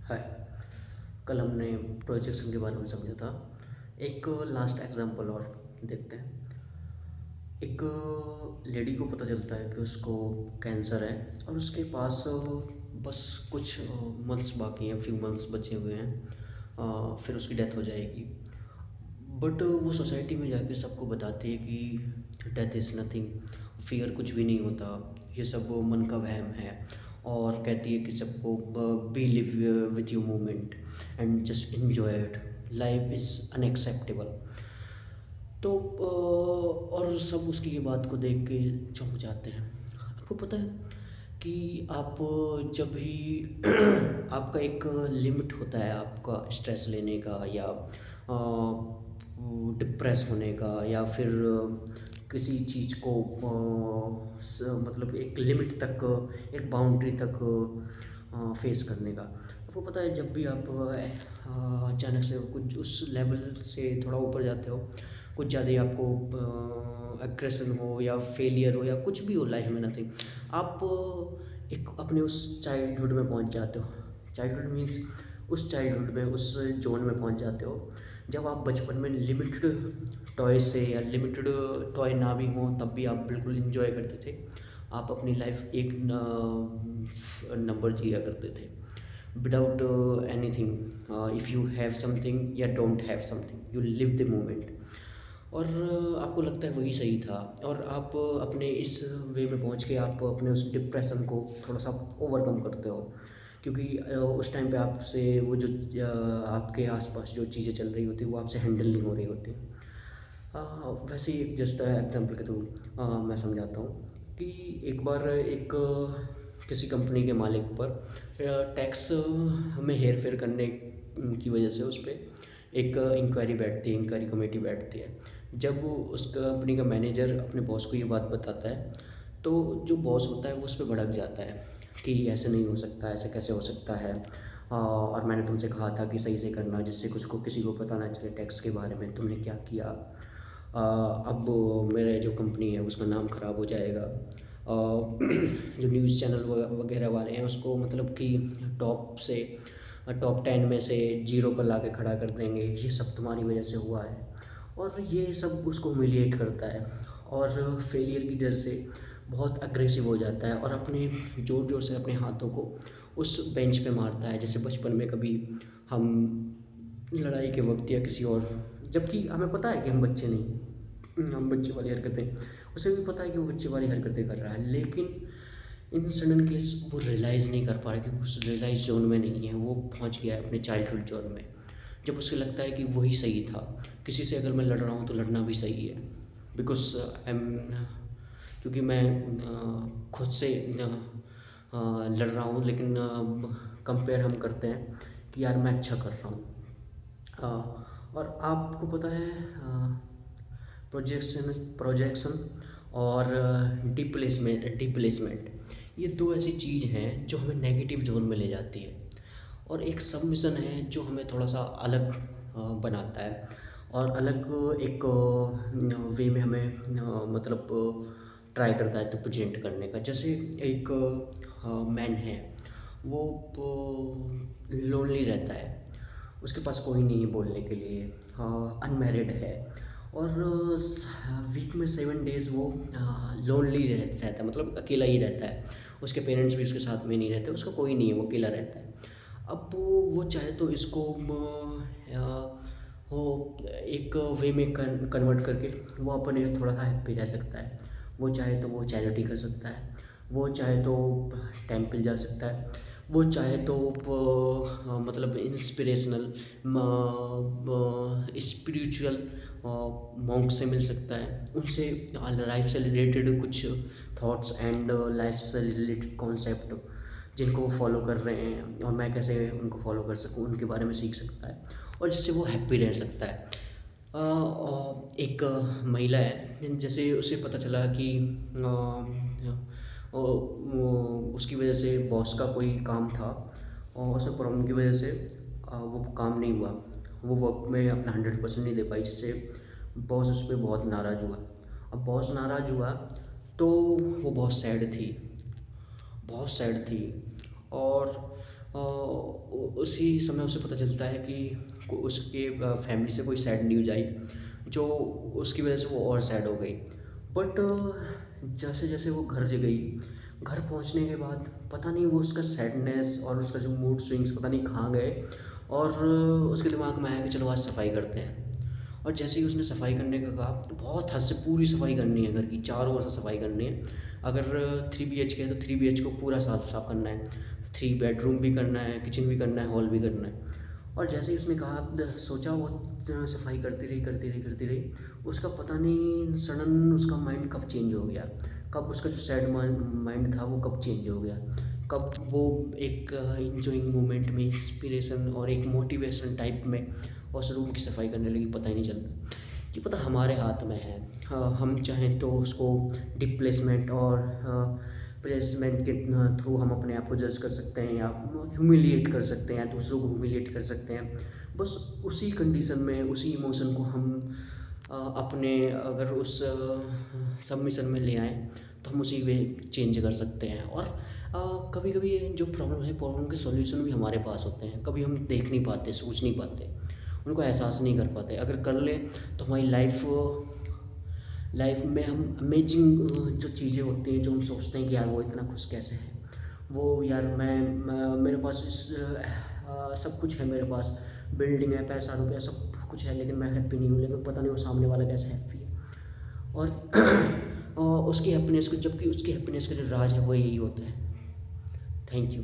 हाय। कल हमने प्रोजेक्शन के बारे में समझा था। एक लास्ट एग्जांपल और देखते हैं। एक लेडी को पता चलता है कि उसको कैंसर है और उसके पास बस कुछ मंथ्स बाकी हैं, फ्यू मंथ्स बचे हुए हैं। फिर उसकी डेथ हो जाएगी। बट वो सोसाइटी में जाके सबको बताती है कि डेथ इज़ नथिंग, फ़ियर कुछ भी नहीं होता, ये सब मन का वहम है। और कहती है कि सबको be live with your moment and just enjoy it, life is unacceptable. तो और सब उसकी ये बात को देख के चौंक जाते हैं। आपको पता है कि आप जब भी आपका एक लिमिट होता है आपका स्ट्रेस लेने का या डिप्रेस होने का या फिर किसी चीज़ को मतलब एक लिमिट तक, एक बाउंड्री तक फेस करने का। आपको पता है जब भी आप अचानक से कुछ उस लेवल से थोड़ा ऊपर जाते हो, कुछ ज़्यादा ही आपको एग्रेशन हो या फेलियर हो या कुछ भी हो लाइफ में, नथिंग, आप एक अपने उस चाइल्डहुड में पहुंच जाते हो। चाइल्डहुड मीन्स उस चाइल्डहुड में, उस जोन में पहुंच जाते हो जब आप बचपन में लिमिटेड टॉय से या लिमिटेड टॉय ना भी हों तब भी आप बिल्कुल इंजॉय करते थे। आप अपनी लाइफ एक नंबर जिया करते थे without anything. If you have something या don't have something, you live the moment. और आपको लगता है वही सही था और आप अपने इस वे में पहुंच के आप अपने उस डिप्रेशन को थोड़ा सा ओवरकम करते हो, क्योंकि उस टाइम पे आपसे वो जो आपके आसपास जो चीज़ें चल रही होती है वो आपसे हैंडल नहीं हो रही होती। वैसे ही एक जस्ट एग्जांपल के थ्रू मैं समझाता हूँ कि एक बार एक किसी कंपनी के मालिक पर टैक्स में हेर फेर करने की वजह से उस पर एक इंक्वायरी बैठती है, इंक्वायरी कमेटी बैठती है। जब वो उस कंपनी का मैनेजर अपने बॉस को ये बात बताता है तो जो बॉस होता है वो उस पर भड़क जाता है कि ऐसे नहीं हो सकता, ऐसे कैसे हो सकता है। और मैंने तुमसे कहा था कि सही से करना, जिससे कुछ को किसी को पता ना चले टैक्स के बारे में, तुमने क्या किया। अब मेरे जो कंपनी है उसका नाम ख़राब हो जाएगा। जो न्यूज़ चैनल वगैरह वाले हैं उसको मतलब कि टॉप से टॉप 10 में से जीरो पर ला के खड़ा कर देंगे, ये सब तुम्हारी वजह से हुआ है। और ये सब उसको ह्यूमिलिएट करता है और फेलियर की डर से बहुत अग्रेसिव हो जाता है और अपने ज़ोर ज़ोर से अपने हाथों को उस बेंच पे मारता है, जैसे बचपन में कभी हम लड़ाई के वक्त या किसी और, जबकि हमें पता है कि हम बच्चे नहीं, हम बच्चे वाली हरकतें, उसे भी पता है कि वो बच्चे वाली हरकतें कर रहा है, लेकिन इन सडन केस वो रियलाइज़ नहीं कर पा रहा क्योंकि उस रियलाइज जोन में नहीं है, वो पहुंच गया है अपने चाइल्डहुड जोन में। जब उसे लगता है कि वही सही था, किसी से अगर मैं लड़ रहा हूँ तो लड़ना भी सही है, बिकॉज आई एम, क्योंकि मैं खुद से लड़ रहा हूँ, लेकिन कंपेयर हम करते हैं कि यार मैं अच्छा कर रहा हूँ। और आपको पता है प्रोजेक्शन प्रोजेक्शन और डिप्लेसमेंट, ये दो ऐसी चीज़ हैं जो हमें नेगेटिव जोन में ले जाती है, और एक सबमिशन है जो हमें थोड़ा सा अलग बनाता है और अलग एक वे में हमें मतलब ट्राई करता है तो प्रेजेंट करने का। जैसे एक मैन है, वो लोनली रहता है, उसके पास कोई नहीं है बोलने के लिए, अनमैरिड है और वीक में 7 डेज़ वो लोनली रहता है, मतलब अकेला ही रहता है। उसके पेरेंट्स भी उसके साथ में नहीं रहते, उसका कोई नहीं है, वो अकेला रहता है। अब वो चाहे तो इसको वो एक वे में कन्वर्ट करके वो अपने थोड़ा सा हैप्पी रह सकता है। वो चाहे तो वो चैरिटी कर सकता है, वो चाहे तो टेंपल जा सकता है, वो चाहे तो मतलब इंस्पिरेशनल स्पिरिचुअल मॉन्क से मिल सकता है, उनसे लाइफ से रिलेटेड कुछ थॉट्स एंड लाइफ से रिलेटेड कॉन्सेप्ट जिनको वो फॉलो कर रहे हैं और मैं कैसे उनको फॉलो कर सकूँ, उनके बारे में सीख सकता है और जिससे वो हैप्पी रह सकता है। और एक महिला है, जैसे उसे पता चला कि उसकी वजह से बॉस का कोई काम था और उसे प्रॉब्लम की वजह से वो काम नहीं हुआ, वो वर्क में अपना 100% नहीं दे पाई, जिससे बॉस उस पर बहुत नाराज़ हुआ। अब बॉस नाराज़ हुआ तो वो बहुत सैड थी, बहुत सैड थी। और उसी समय उसे पता चलता है कि उसके फैमिली से कोई सैड न्यूज़ आई, जो उसकी वजह से वो और सैड हो गई। बट जैसे जैसे वो घर गई, घर पहुंचने के बाद पता नहीं वो उसका सैडनेस और उसका जो मूड स्विंग्स पता नहीं कहाँ गए, और उसके दिमाग में आया कि चलो आज सफाई करते हैं। और जैसे ही उसने सफाई करने का कहा, तो बहुत हद से पूरी सफाई करनी है, घर की चारों ओर से सफाई करनी है। अगर 3 BHK है तो 3 BHK को पूरा साफ साफ करना है, 3 बेडरूम भी करना है, किचन भी करना है, हॉल भी करना है। और जैसे ही उसने कहा, सोचा वो सफाई करती रही करती रही करती रही, उसका पता नहीं सडन उसका माइंड कब चेंज हो गया, कब उसका जो सैड माइंड था वो कब चेंज हो गया, कब वो एक इंजॉइंग मोमेंट में इंस्पिरेशन और एक मोटिवेशन टाइप में उस रूम की सफाई करने लगी, पता ही नहीं चलता। ये पता हमारे हाथ में है। हम चाहें तो उसको डिप्लेसमेंट और प्लेसमेंट के थ्रू हम अपने आप को जज कर सकते हैं, या ह्यूमिलिएट कर सकते हैं, या दूसरों को ह्यूमिलिएट कर सकते हैं। बस उसी कंडीशन में उसी इमोशन को हम अपने अगर उस सबमिशन में ले आएँ, तो हम उसी वे चेंज कर सकते हैं। और कभी कभी जो प्रॉब्लम है, प्रॉब्लम के सॉल्यूशन भी हमारे पास होते हैं, कभी हम देख नहीं पाते, सोच नहीं पाते, उनको एहसास नहीं कर पाते। अगर कर ले तो हमारी लाइफ में हम अमेजिंग जो चीज़ें होती हैं, जो हम सोचते हैं कि यार वो इतना खुश कैसे है, वो यार मेरे पास सब कुछ है, मेरे पास बिल्डिंग है, पैसा रुपया सब कुछ है, लेकिन मैं हैप्पी नहीं हूँ। लेकिन पता नहीं वो सामने वाला कैसे हैप्पी है। और उसकी हैप्पीनेस को, जबकि उसकी हैप्पीनेस का जो राज है वो यही होता है। Thank you.